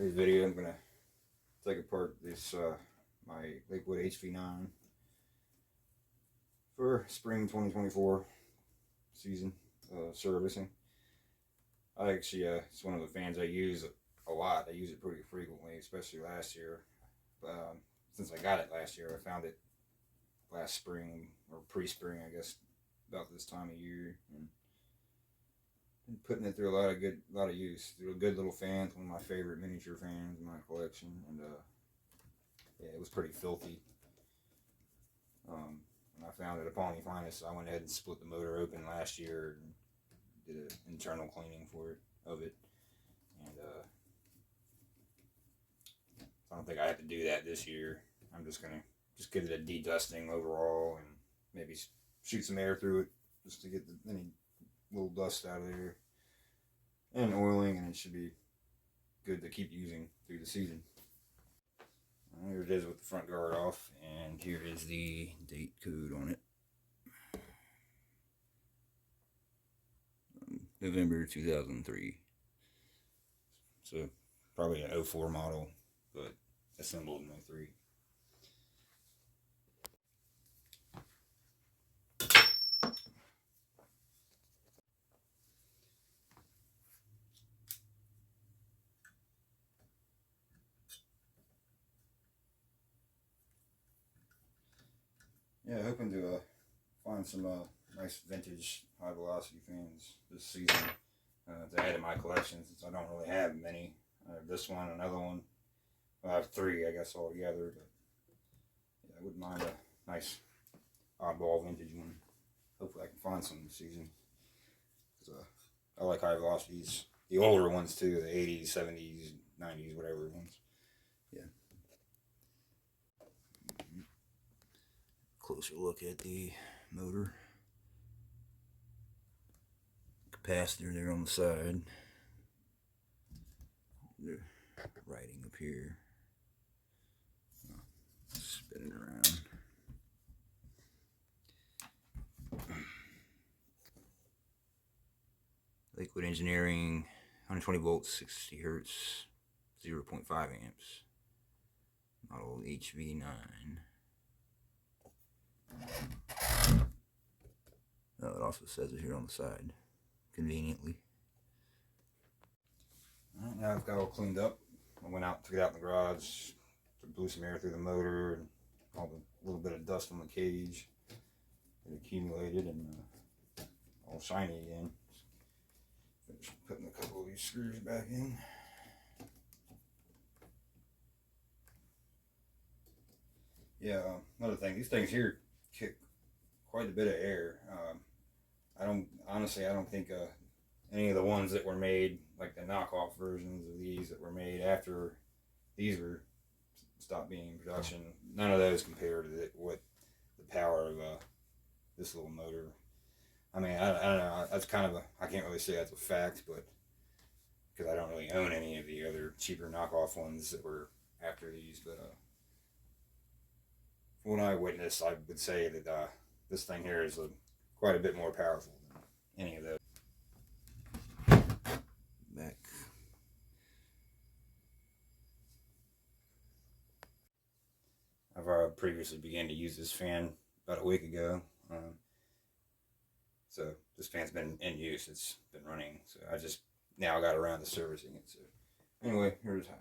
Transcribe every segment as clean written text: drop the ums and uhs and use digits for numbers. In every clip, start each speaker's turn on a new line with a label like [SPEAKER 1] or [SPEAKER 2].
[SPEAKER 1] Today's video, I'm gonna take apart this my Lakewood HV-9 for spring 2024 season servicing. I actually it's one of the fans I use a lot. I use it pretty frequently, especially last year. Since I got it last year, I found it last spring or pre-spring, I guess, about this time of year, and been putting it through a lot of use. Through a good little fan. It's one of my favorite miniature fans in my collection, and yeah, it was pretty filthy. When I found it upon the finest, I went ahead and split the motor open last year and did an internal cleaning of it, and I don't think I have to do that this year. I'm just gonna give it a de-dusting overall and maybe shoot some air through it just to get any little dust out of there, and oiling, and it should be good to keep using through the season. Here it is with the front guard off, and here is the date code on it. November 2003. So probably an 04 model, but assembled in 03. Yeah, hoping to find some nice vintage high velocity fans this season to add to my collection, since I don't really have many. I have this one, another one. Well, I have three, I guess, altogether. But yeah, I wouldn't mind a nice oddball vintage one. Hopefully, I can find some this season. I like high velocities, the older ones too, the 80s, 70s, 90s, whatever ones. Yeah. Closer look at the motor. Capacitor there on the side. The writing up here. Spin it around. Lakewood Engineering, 120 volts, 60 hertz, 0.5 amps. Model HV-9. Oh, it also says it here on the side, conveniently. Alright, now I've got it all cleaned up. I went out, took it out in the garage, blew some air through the motor, and all the little bit of dust from the cage. It accumulated and all shiny again. Finished putting a couple of these screws back in. Yeah, another thing, these things here kick quite a bit of air. I don't think any of the ones that were made, like the knockoff versions of these that were made after these were stopped being in production, none of those compare to what the power of this little motor. I mean, I don't know. That's kind of I can't really say that's a fact, but because I don't really own any of the other cheaper knockoff ones that were after these, but from what I witnessed, I would say that this thing here is quite a bit more powerful than any of those. Back. I've previously began to use this fan about a week ago. So this fan's been in use. It's been running. So I just now got around to servicing it. So anyway, here's how.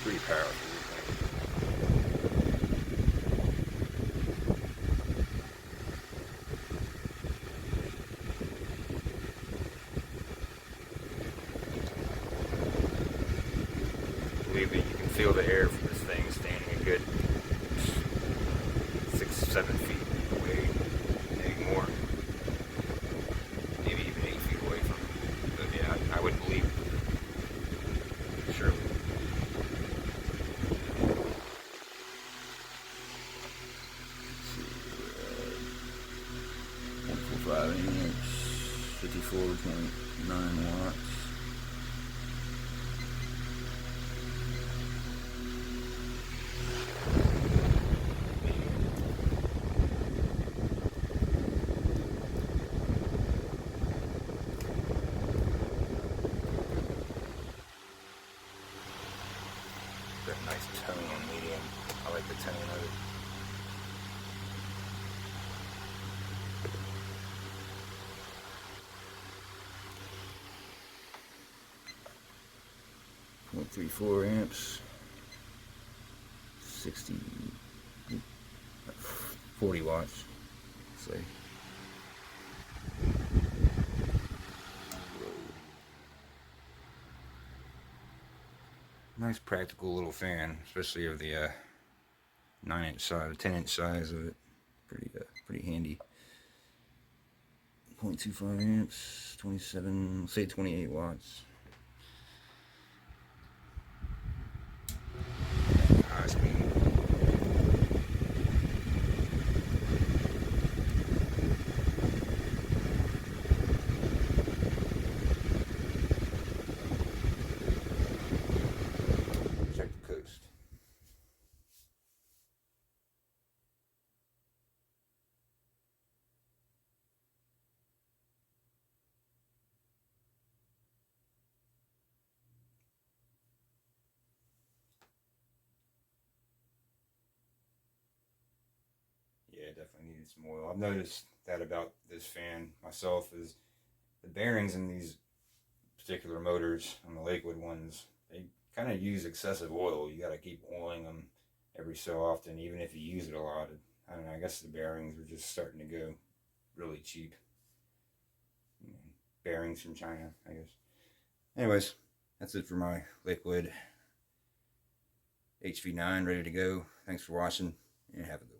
[SPEAKER 1] Pretty powerful. Believe me, you can feel the air from this thing standing a good 6-7 feet away, maybe more, maybe even 8 feet away from it. But yeah, I wouldn't believe it. Surely. 5 amps, 54.9 watts. tone of it. .34 amps, 40 watts, say. Nice practical little fan, especially of the 9-inch size, 10-inch size of it. Pretty handy. 0.25 amps, 27, say 28 watts. High speed. Check the coast. Yeah, definitely needed some oil. I've noticed that about this fan myself is the bearings in these particular motors on the Lakewood ones, they kind of use excessive oil. You got to keep oiling them every so often, even if you use it a lot. I don't know, I guess the bearings are just starting to go really cheap. Bearings from China, I guess. Anyways, that's it for my Lakewood HV-9 ready to go. Thanks for watching, and have a good one.